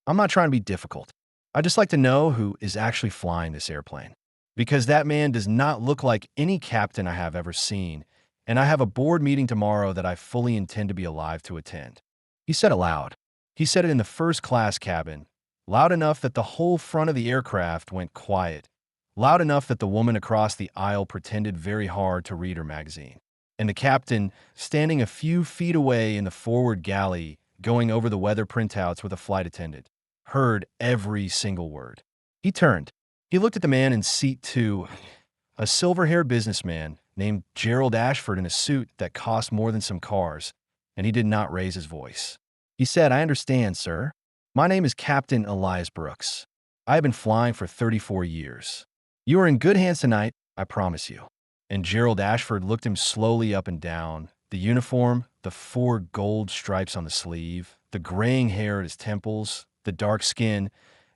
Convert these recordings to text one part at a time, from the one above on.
I'm not trying to be difficult. I'd just like to know who is actually flying this airplane. Because that man does not look like any captain I have ever seen, and I have a board meeting tomorrow that I fully intend to be alive to attend. He said aloud. He said it in the first class cabin, loud enough that the whole front of the aircraft went quiet, loud enough that the woman across the aisle pretended very hard to read her magazine. And the captain, standing a few feet away in the forward galley, going over the weather printouts with a flight attendant, heard every single word. He turned. He looked at the man in seat 2, a silver-haired businessman named Gerald Ashford in a suit that cost more than some cars, and he did not raise his voice. He said, "I understand, sir. My name is Captain Elias Brooks. I have been flying for 34 years. You are in good hands tonight, I promise you." And Gerald Ashford looked him slowly up and down, the uniform, the 4 gold stripes on the sleeve, the graying hair at his temples, the dark skin,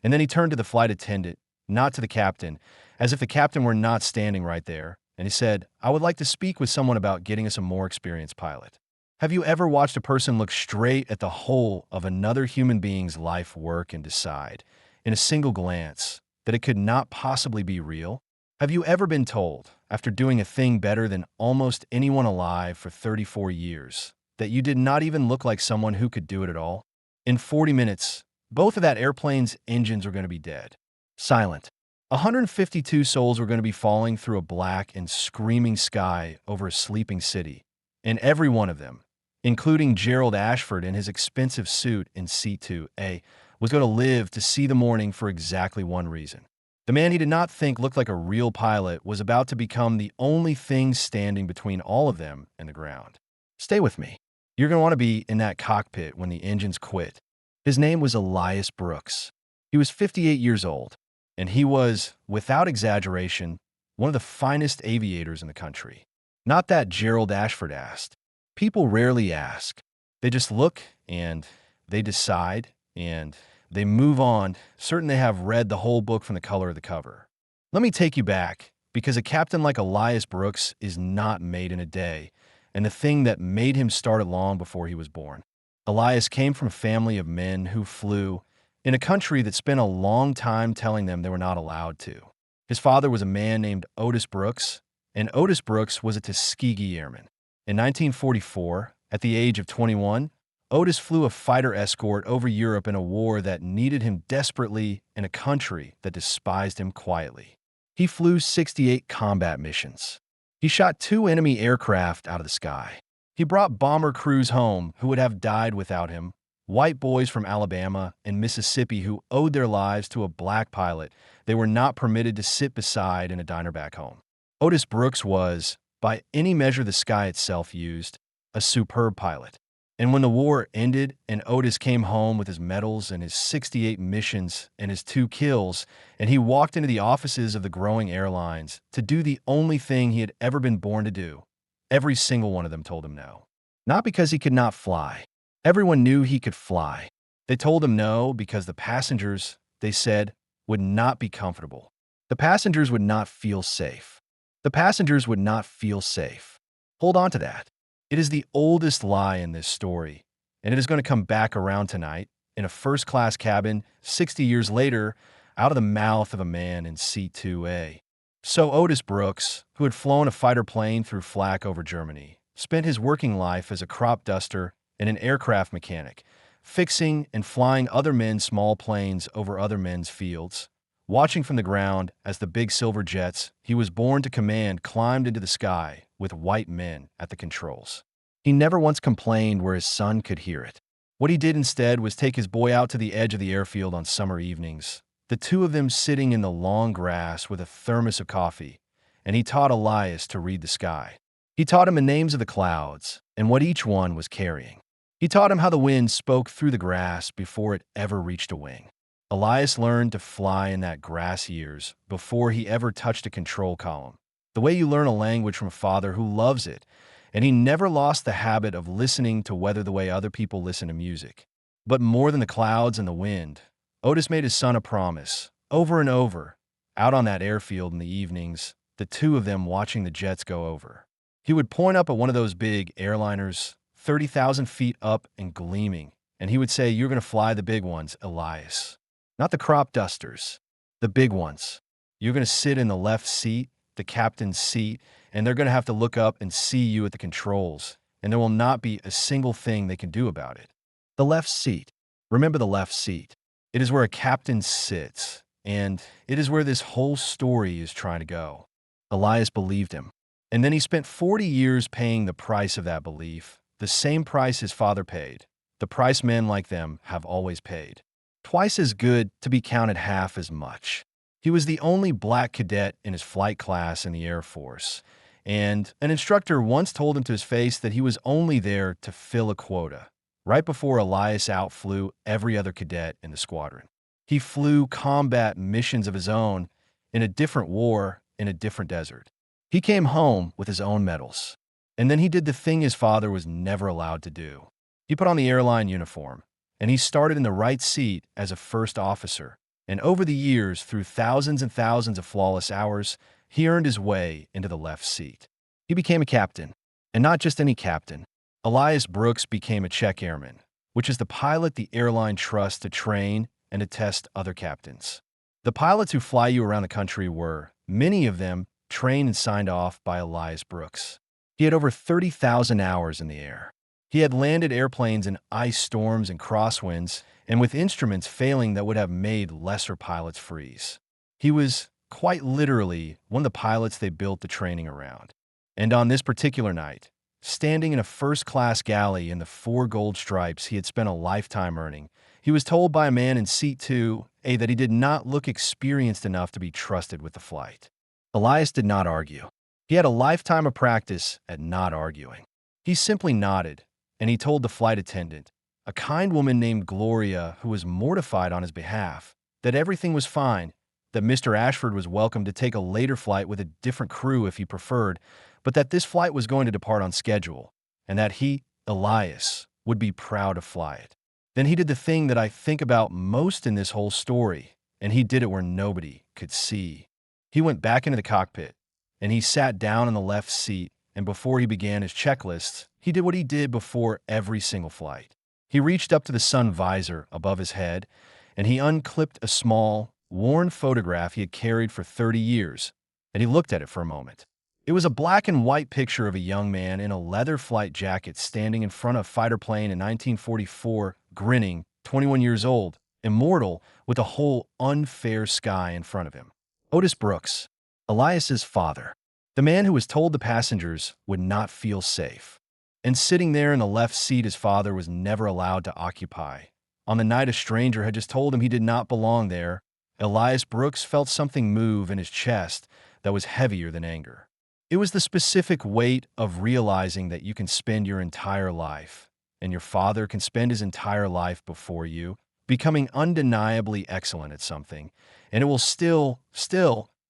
and then he turned to the flight attendant, not to the captain, as if the captain were not standing right there, and he said, "I would like to speak with someone about getting us a more experienced pilot." Have you ever watched a person look straight at the whole of another human being's life work and decide, in a single glance, that it could not possibly be real? Have you ever been told, after doing a thing better than almost anyone alive for 34 years, that you did not even look like someone who could do it at all? In 40 minutes, both of that airplane's engines were going to be dead. Silent. 152 souls were going to be falling through a black and screaming sky over a sleeping city, and every one of them, including Gerald Ashford in his expensive suit in C2A, was going to live to see the morning for exactly one reason. The man he did not think looked like a real pilot was about to become the only thing standing between all of them and the ground. Stay with me. You're going to want to be in that cockpit when the engines quit. His name was Elias Brooks. He was 58 years old, and he was, without exaggeration, one of the finest aviators in the country. Not that Gerald Ashford asked. People rarely ask. They just look, and they decide, and they move on, certain they have read the whole book from the color of the cover. Let me take you back, because a captain like Elias Brooks is not made in a day, and the thing that made him started long before he was born. Elias came from a family of men who flew in a country that spent a long time telling them they were not allowed to. His father was a man named Otis Brooks, and Otis Brooks was a Tuskegee Airman. In 1944, at the age of 21, Otis flew a fighter escort over Europe in a war that needed him desperately in a country that despised him quietly. He flew 68 combat missions. He shot 2 enemy aircraft out of the sky. He brought bomber crews home who would have died without him, white boys from Alabama and Mississippi who owed their lives to a black pilot they were not permitted to sit beside in a diner back home. Otis Brooks was, by any measure the sky itself used, a superb pilot. And when the war ended and Otis came home with his medals and his 68 missions and his 2 kills, and he walked into the offices of the growing airlines to do the only thing he had ever been born to do, every single one of them told him no. Not because he could not fly. Everyone knew he could fly. They told him no because the passengers, they said, would not be comfortable. The passengers would not feel safe. The passengers would not feel safe. Hold on to that. It is the oldest lie in this story, and it is going to come back around tonight in a first-class cabin 60 years later out of the mouth of a man in C2A. So Otis Brooks, who had flown a fighter plane through flak over Germany, spent his working life as a crop duster and an aircraft mechanic, fixing and flying other men's small planes over other men's fields, watching from the ground as the big silver jets he was born to command climbed into the sky with white men at the controls. He never once complained where his son could hear it. What he did instead was take his boy out to the edge of the airfield on summer evenings, the 2 of them sitting in the long grass with a thermos of coffee, and he taught Elias to read the sky. He taught him the names of the clouds and what each one was carrying. He taught him how the wind spoke through the grass before it ever reached a wing. Elias learned to fly in that grass years before he ever touched a control column, the way you learn a language from a father who loves it, and he never lost the habit of listening to weather the way other people listen to music. But more than the clouds and the wind, Otis made his son a promise, over and over, out on that airfield in the evenings, the 2 of them watching the jets go over. He would point up at one of those big airliners, 30,000 feet up and gleaming, and he would say, "You're going to fly the big ones, Elias. Not the crop dusters, the big ones. You're going to sit in the left seat, the captain's seat, and they're going to have to look up and see you at the controls, and there will not be a single thing they can do about it." The left seat. Remember the left seat. It is where a captain sits, and it is where this whole story is trying to go. Elias believed him. And then he spent 40 years paying the price of that belief, the same price his father paid, the price men like them have always paid. Twice as good to be counted half as much. He was the only black cadet in his flight class in the Air Force, and an instructor once told him to his face that he was only there to fill a quota. Right before Elias outflew every other cadet in the squadron. He flew combat missions of his own in a different war in a different desert. He came home with his own medals. And then he did the thing his father was never allowed to do. He put on the airline uniform, and he started in the right seat as a first officer. And over the years, through thousands and thousands of flawless hours, he earned his way into the left seat. He became a captain, and not just any captain. Elias Brooks became a check airman, which is the pilot the airline trusts to train and to test other captains. The pilots who fly you around the country were, many of them, trained and signed off by Elias Brooks. He had over 30,000 hours in the air. He had landed airplanes in ice storms and crosswinds, and with instruments failing that would have made lesser pilots freeze. He was, quite literally, one of the pilots they built the training around. And on this particular night, standing in a first-class galley in the 4 gold stripes he had spent a lifetime earning, he was told by a man in seat 2A that he did not look experienced enough to be trusted with the flight. Elias did not argue. He had a lifetime of practice at not arguing. He simply nodded, and he told the flight attendant, a kind woman named Gloria who was mortified on his behalf, that everything was fine, that Mr. Ashford was welcome to take a later flight with a different crew if he preferred, but that this flight was going to depart on schedule, and that he, Elias, would be proud to fly it. Then he did the thing that I think about most in this whole story, and he did it where nobody could see. He went back into the cockpit, and he sat down in the left seat, and before he began his checklists, he did what he did before every single flight. He reached up to the sun visor above his head, and he unclipped a small, worn photograph he had carried for 30 years, and he looked at it for a moment. It was a black and white picture of a young man in a leather flight jacket standing in front of a fighter plane in 1944, grinning, 21 years old, immortal, with a whole unfair sky in front of him. Otis Brooks, Elias's father, the man who was told the passengers would not feel safe. And sitting there in the left seat his father was never allowed to occupy. On the night a stranger had just told him he did not belong there, Elias Brooks felt something move in his chest that was heavier than anger. It was the specific weight of realizing that you can spend your entire life, and your father can spend his entire life before you, becoming undeniably excellent at something, and it will still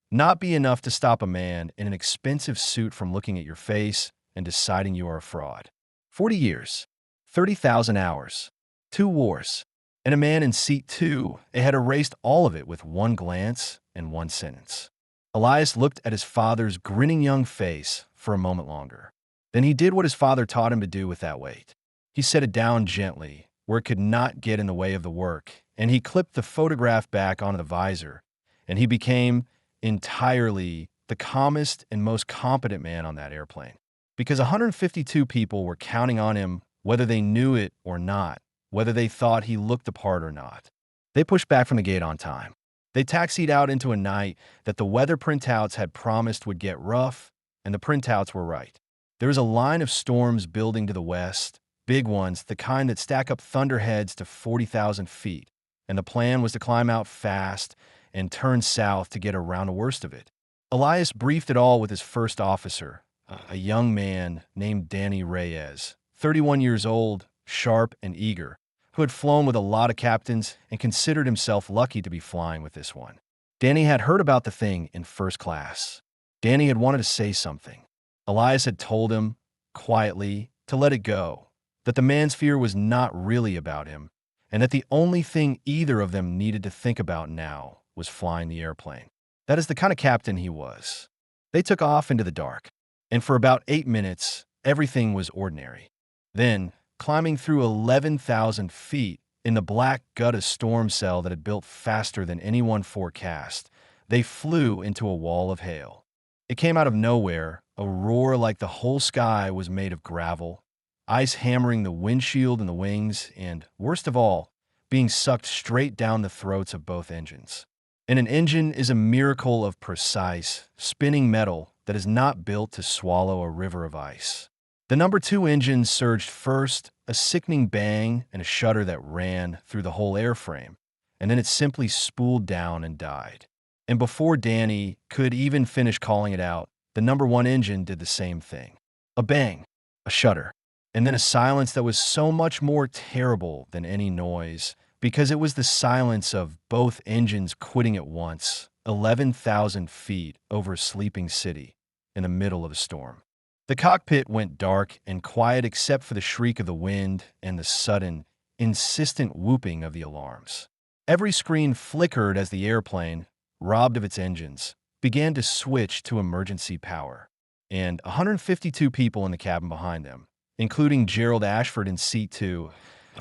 not be enough to stop a man in an expensive suit from looking at your face and deciding you are a fraud. 40 years, 30,000 hours, 2 wars, and a man in seat 2 had erased all of it with one glance and one sentence. Elias looked at his father's grinning young face for a moment longer. Then he did what his father taught him to do with that weight. He set it down gently, where it could not get in the way of the work, and he clipped the photograph back onto the visor, and he became entirely the calmest and most competent man on that airplane. Because 152 people were counting on him whether they knew it or not, whether they thought he looked the part or not. They pushed back from the gate on time. They taxied out into a night that the weather printouts had promised would get rough, and the printouts were right. There was a line of storms building to the west, big ones, the kind that stack up thunderheads to 40,000 feet, and the plan was to climb out fast and turn south to get around the worst of it. Elias briefed it all with his first officer, a young man named Danny Reyes, 31 years old, sharp and eager, who had flown with a lot of captains and considered himself lucky to be flying with this one. Danny had heard about the thing in first class. Danny had wanted to say something. Elias had told him, quietly, to let it go, that the man's fear was not really about him, and that the only thing either of them needed to think about now was flying the airplane. That is the kind of captain he was. They took off into the dark, and for about 8 minutes, everything was ordinary. Then, climbing through 11,000 feet in the black gut of storm cell that had built faster than anyone forecast. They flew into a wall of hail. It came out of nowhere, a roar like the whole sky was made of gravel, ice hammering the windshield and the wings, and, worst of all, being sucked straight down the throats of both engines. And an engine is a miracle of precise, spinning metal that is not built to swallow a river of ice. The number 2 engine surged first, a sickening bang and a shudder that ran through the whole airframe, and then it simply spooled down and died. And before Danny could even finish calling it out, the number 1 engine did the same thing. A bang, a shudder, and then a silence that was so much more terrible than any noise, because it was the silence of both engines quitting at once, 11,000 feet over a sleeping city in the middle of a storm. The cockpit went dark and quiet except for the shriek of the wind and the sudden, insistent whooping of the alarms. Every screen flickered as the airplane, robbed of its engines, began to switch to emergency power. And 152 people in the cabin behind them, including Gerald Ashford in seat 2,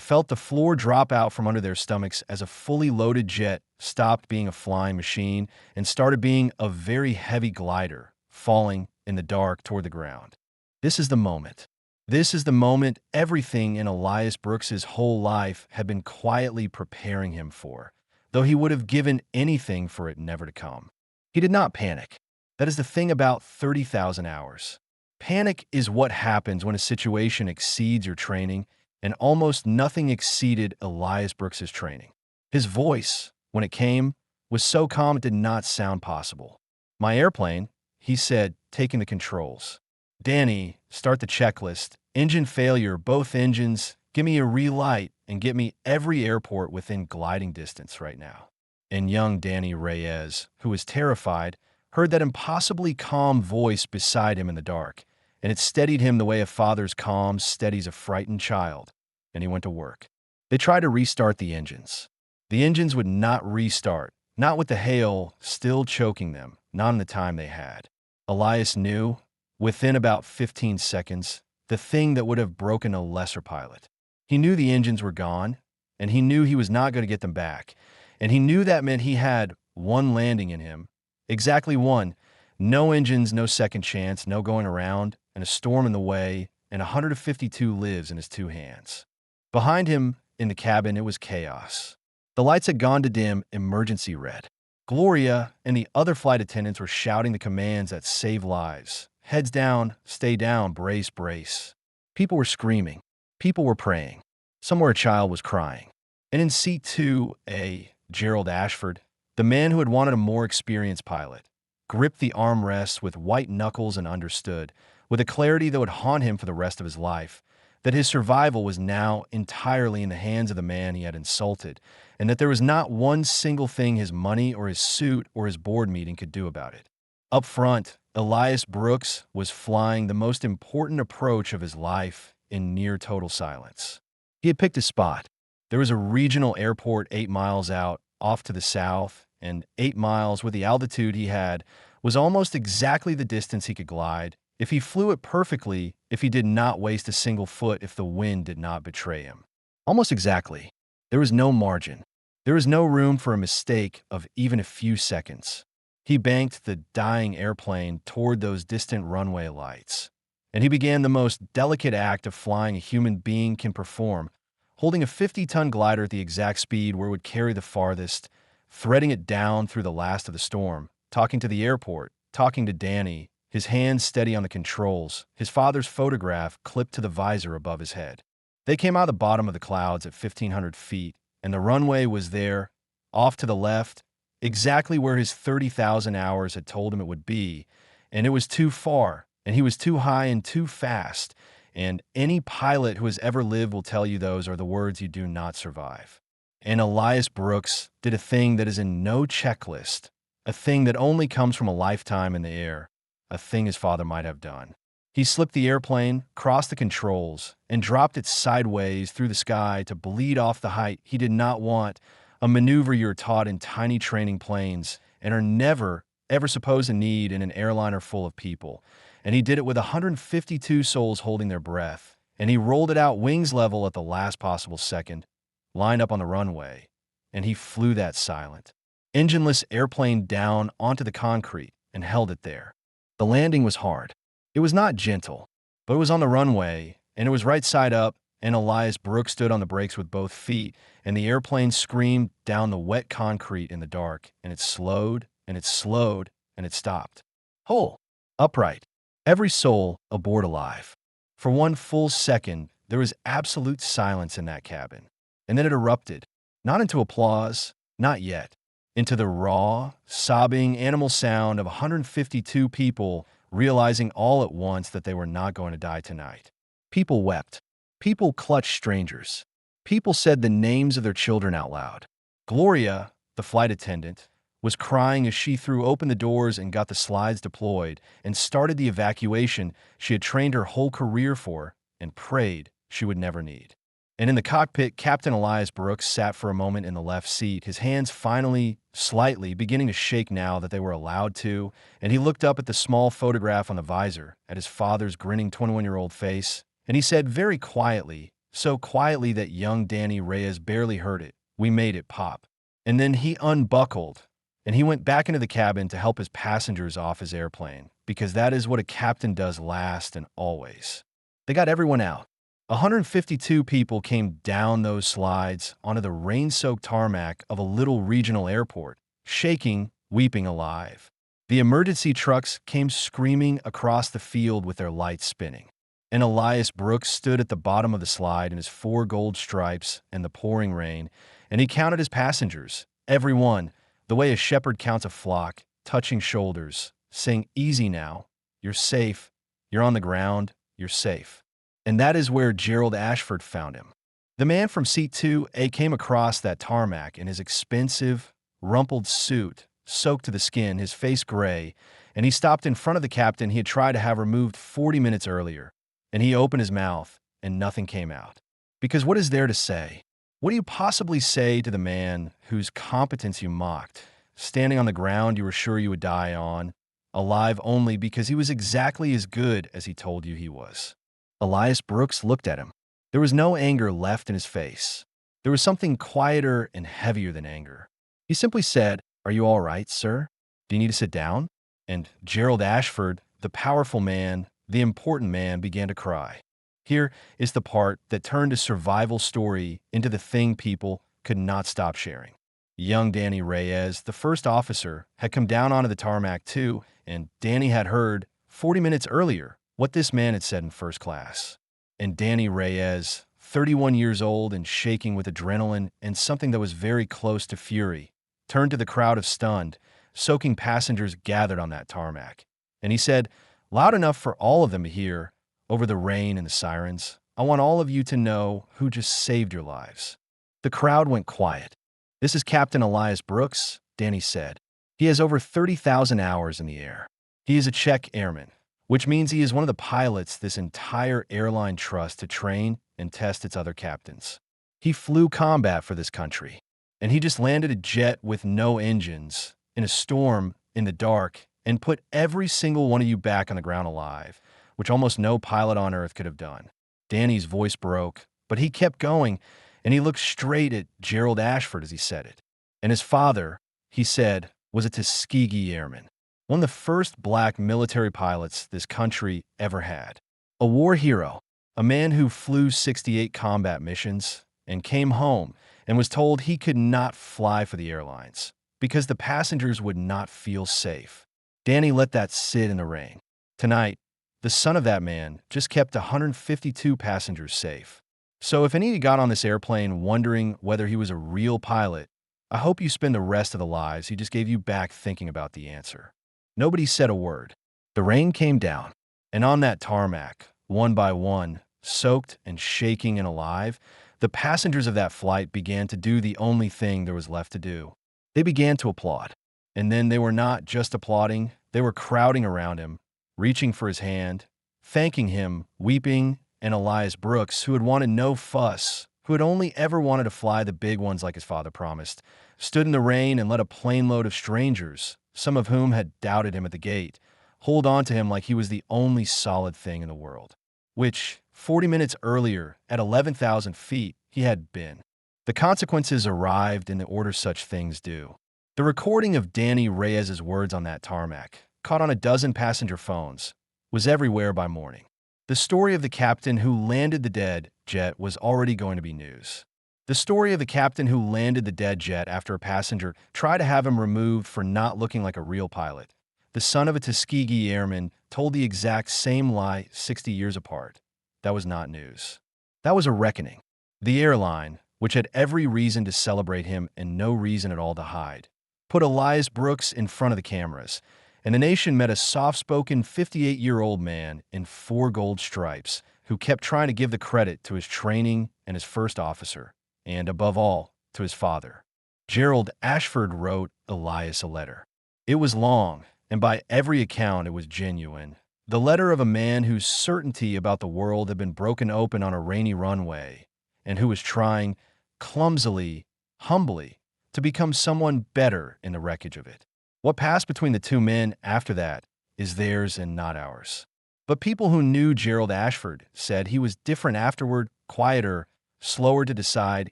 felt the floor drop out from under their stomachs as a fully loaded jet stopped being a flying machine and started being a very heavy glider, falling in the dark toward the ground. This is the moment. This is the moment everything in Elias Brooks's whole life had been quietly preparing him for, though he would have given anything for it never to come. He did not panic. That is the thing about 30,000 hours. Panic is what happens when a situation exceeds your training, and almost nothing exceeded Elias Brooks's training. His voice, when it came, was so calm it did not sound possible. "My airplane," he said, taking the controls. "Danny, start the checklist. Engine failure, both engines. Give me a relight and get me every airport within gliding distance right now." And young Danny Reyes, who was terrified, heard that impossibly calm voice beside him in the dark, and it steadied him the way a father's calm steadies a frightened child, and he went to work. They tried to restart the engines. The engines would not restart, not with the hail still choking them, not in the time they had. Elias knew, within about 15 seconds, the thing that would have broken a lesser pilot. He knew the engines were gone, and he knew he was not going to get them back, and he knew that meant he had one landing in him, exactly one, no engines, no second chance, no going around, and a storm in the way, and 152 lives in his 2 hands. Behind him, in the cabin, it was chaos. The lights had gone to dim emergency red. Gloria and the other flight attendants were shouting the commands that save lives. Heads down, stay down, brace, brace. People were screaming. People were praying. Somewhere a child was crying. And in seat 2A, Gerald Ashford, the man who had wanted a more experienced pilot, gripped the armrests with white knuckles and understood, with a clarity that would haunt him for the rest of his life, that his survival was now entirely in the hands of the man he had insulted, and that there was not one single thing his money or his suit or his board meeting could do about it. Up front, Elias Brooks was flying the most important approach of his life in near total silence. He had picked a spot. There was a regional airport 8 miles out, off to the south, and 8 miles with the altitude he had was almost exactly the distance he could glide, if he flew it perfectly, if he did not waste a single foot, if the wind did not betray him. Almost exactly. There was no margin. There was no room for a mistake of even a few seconds. He banked the dying airplane toward those distant runway lights, and he began the most delicate act of flying a human being can perform, holding a 50-ton glider at the exact speed where it would carry the farthest, threading it down through the last of the storm, talking to the airport, talking to Danny, his hands steady on the controls, his father's photograph clipped to the visor above his head. They came out of the bottom of the clouds at 1,500 feet, and the runway was there, off to the left, exactly where his 30,000 hours had told him it would be, and it was too far, and he was too high and too fast, and any pilot who has ever lived will tell you those are the words you do not survive. And Elias Brooks did a thing that is in no checklist, a thing that only comes from a lifetime in the air, a thing his father might have done. He slipped the airplane, crossed the controls, and dropped it sideways through the sky to bleed off the height he did not want, a maneuver you're taught in tiny training planes and are never, ever supposed to need in an airliner full of people. And he did it with 152 souls holding their breath, and he rolled it out wings level at the last possible second, lined up on the runway, and he flew that silent, engineless airplane down onto the concrete and held it there. The landing was hard. It was not gentle, but it was on the runway, and it was right side up, and Elias Brooks stood on the brakes with both feet, and the airplane screamed down the wet concrete in the dark, and it slowed, and it slowed, and it stopped. Whole, upright, every soul aboard alive. For one full second, there was absolute silence in that cabin, and then it erupted, not into applause, not yet, into the raw, sobbing animal sound of 152 people realizing all at once that they were not going to die tonight. People wept. People clutched strangers. People said the names of their children out loud. Gloria, the flight attendant, was crying as she threw open the doors and got the slides deployed and started the evacuation she had trained her whole career for and prayed she would never need. And in the cockpit, Captain Elias Brooks sat for a moment in the left seat, his hands finally, slightly, beginning to shake now that they were allowed to, and he looked up at the small photograph on the visor, at his father's grinning 21-year-old face, and he said very quietly, so quietly that young Danny Reyes barely heard it, "We made it, Pop." And then he unbuckled, and he went back into the cabin to help his passengers off his airplane, because that is what a captain does last and always. They got everyone out. 152 people came down those slides onto the rain-soaked tarmac of a little regional airport, shaking, weeping alive. The emergency trucks came screaming across the field with their lights spinning. And Elias Brooks stood at the bottom of the slide in his 4 gold stripes and the pouring rain, and he counted his passengers, every one, the way a shepherd counts a flock, touching shoulders, saying, "Easy now, you're safe, you're on the ground, you're safe." And that is where Gerald Ashford found him. The man from Seat 2A came across that tarmac in his expensive, rumpled suit, soaked to the skin, his face gray, and he stopped in front of the captain he had tried to have removed 40 minutes earlier, and he opened his mouth, and nothing came out. Because what is there to say? What do you possibly say to the man whose competence you mocked, standing on the ground you were sure you would die on, alive only because he was exactly as good as he told you he was? Elias Brooks looked at him. There was no anger left in his face. There was something quieter and heavier than anger. He simply said, "Are you all right, sir? Do you need to sit down?" And Gerald Ashford, the powerful man, the important man, began to cry. Here is the part that turned a survival story into the thing people could not stop sharing. Young Danny Reyes, the first officer, had come down onto the tarmac too, and Danny had heard, 40 minutes earlier, what this man had said in first class. And Danny Reyes, 31 years old and shaking with adrenaline and something that was very close to fury, turned to the crowd of stunned, soaking passengers gathered on that tarmac. And he said, loud enough for all of them to hear, over the rain and the sirens, "I want all of you to know who just saved your lives." The crowd went quiet. "This is Captain Elias Brooks," Danny said. "He has over 30,000 hours in the air. He is a Czech airman, which means he is one of the pilots this entire airline trusts to train and test its other captains. He flew combat for this country, and he just landed a jet with no engines, in a storm, in the dark, and put every single one of you back on the ground alive, which almost no pilot on Earth could have done." Danny's voice broke, but he kept going, and he looked straight at Gerald Ashford as he said it. And his father, he said, was a Tuskegee Airman, one of the first black military pilots this country ever had. A war hero, a man who flew 68 combat missions and came home and was told he could not fly for the airlines because the passengers would not feel safe. Danny let that sit in the rain. Tonight, the son of that man just kept 152 passengers safe. So if any of you got on this airplane wondering whether he was a real pilot, I hope you spend the rest of the lives he just gave you back thinking about the answer. Nobody said a word. The rain came down, and on that tarmac, one by one, soaked and shaking and alive, the passengers of that flight began to do the only thing there was left to do. They began to applaud. And then they were not just applauding, they were crowding around him, reaching for his hand, thanking him, weeping, and Elias Brooks, who had wanted no fuss, who had only ever wanted to fly the big ones like his father promised, stood in the rain and let a plane load of strangers, some of whom had doubted him at the gate, hold on to him like he was the only solid thing in the world. Which, 40 minutes earlier, at 11,000 feet, he had been. The consequences arrived in the order such things do. The recording of Danny Reyes's words on that tarmac, caught on a dozen passenger phones, was everywhere by morning. The story of the captain who landed the dead jet was already going to be news. The story of the captain who landed the dead jet after a passenger tried to have him removed for not looking like a real pilot. The son of a Tuskegee Airman told the exact same lie 60 years apart. That was not news. That was a reckoning. The airline, which had every reason to celebrate him and no reason at all to hide, put Elias Brooks in front of the cameras, and the nation met a soft-spoken 58-year-old man in 4 gold stripes who kept trying to give the credit to his training and his first officer, and, above all, to his father. Gerald Ashford wrote Elias a letter. It was long, and by every account it was genuine. The letter of a man whose certainty about the world had been broken open on a rainy runway, and who was trying, clumsily, humbly, to become someone better in the wreckage of it. What passed between the two men after that is theirs and not ours. But people who knew Gerald Ashford said he was different afterward, quieter, slower to decide.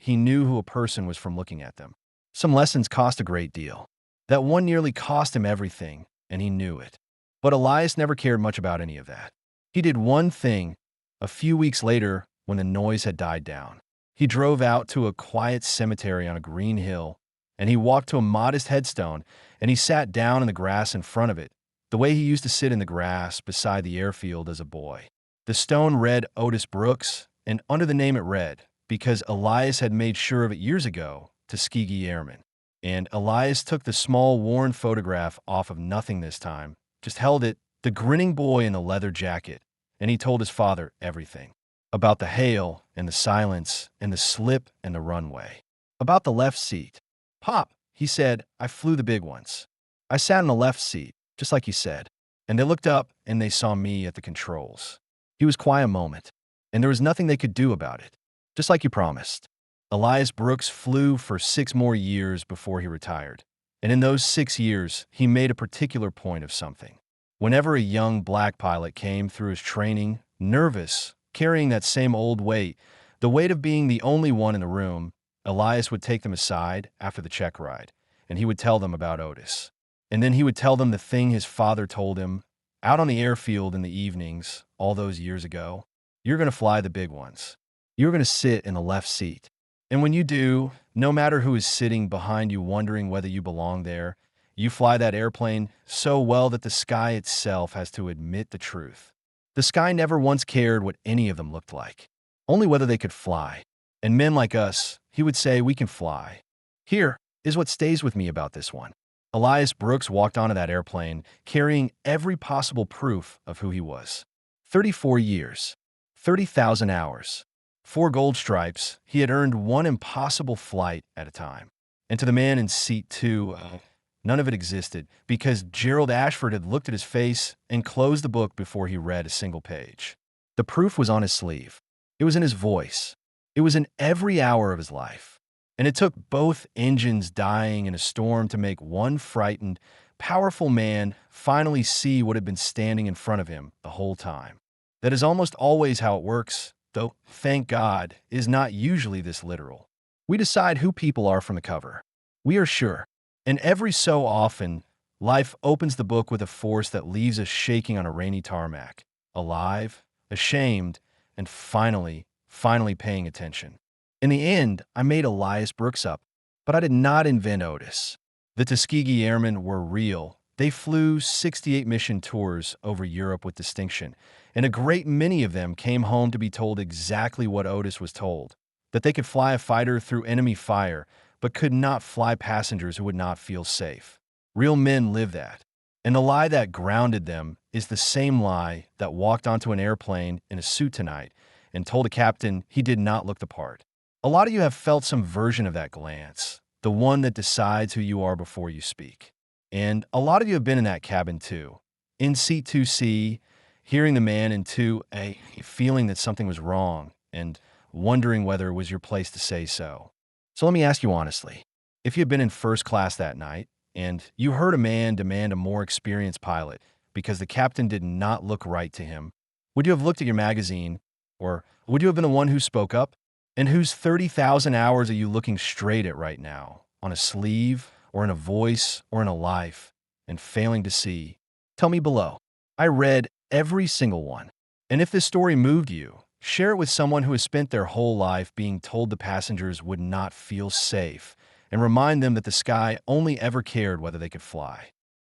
He knew who a person was from looking at them. Some lessons cost a great deal. That one nearly cost him everything, and he knew it. But Elias never cared much about any of that. He did one thing a few weeks later when the noise had died down. He drove out to a quiet cemetery on a green hill, and he walked to a modest headstone, and he sat down in the grass in front of it, the way he used to sit in the grass beside the airfield as a boy. The stone read Elias Brooks, and under the name it read, because Elias had made sure of it years ago, Tuskegee Airman. And Elias took the small, worn photograph off of nothing this time, just held it, the grinning boy in the leather jacket, and he told his father everything. About the hail, and the silence, and the slip, and the runway. About the left seat. "Pop," he said, "I flew the big ones. I sat in the left seat, just like you said." And they looked up, and they saw me at the controls. He was quiet a moment, and there was nothing they could do about it, just like you promised. Elias Brooks flew for 6 more years before he retired. And in those 6 years, he made a particular point of something. Whenever a young black pilot came through his training, nervous, carrying that same old weight, the weight of being the only one in the room, Elias would take them aside after the check ride, and he would tell them about Otis. And then he would tell them the thing his father told him, out on the airfield in the evenings, all those years ago. "You're going to fly the big ones. You're going to sit in the left seat. And when you do, no matter who is sitting behind you wondering whether you belong there, you fly that airplane so well that the sky itself has to admit the truth. The sky never once cared what any of them looked like, only whether they could fly. And men like us," he would say, "we can fly." Here is what stays with me about this one. Elias Brooks walked onto that airplane carrying every possible proof of who he was. 34 years, 30,000 hours, 4 gold stripes. He had earned one impossible flight at a time. And to the man in seat 2, none of it existed, because Gerald Ashford had looked at his face and closed the book before he read a single page. The proof was on his sleeve. It was in his voice. It was in every hour of his life. And it took both engines dying in a storm to make one frightened, powerful man finally see what had been standing in front of him the whole time. That is almost always how it works, though, thank God, is not usually this literal. We decide who people are from the cover. We are sure. And every so often, life opens the book with a force that leaves us shaking on a rainy tarmac, alive, ashamed, and finally paying attention. In the end, I made Elias Brooks up, but I did not invent Otis. The Tuskegee Airmen were real. They flew 68 mission tours over Europe with distinction, and a great many of them came home to be told exactly what Otis was told, that they could fly a fighter through enemy fire, but could not fly passengers who would not feel safe. Real men live that. And the lie that grounded them is the same lie that walked onto an airplane in a suit tonight and told a captain he did not look the part. A lot of you have felt some version of that glance, the one that decides who you are before you speak. And a lot of you have been in that cabin too, in seat 2C, hearing the man in 2A, feeling that something was wrong and wondering whether it was your place to say so. So let me ask you honestly, if you had been in first class that night and you heard a man demand a more experienced pilot because the captain did not look right to him, would you have looked at your magazine Or would you have been the one who spoke up? And whose 30,000 hours are you looking straight at right now? On a sleeve, or in a voice, or in a life, and failing to see? Tell me below. I read every single one. And if this story moved you, share it with someone who has spent their whole life being told the passengers would not feel safe, and remind them that the sky only ever cared whether they could fly.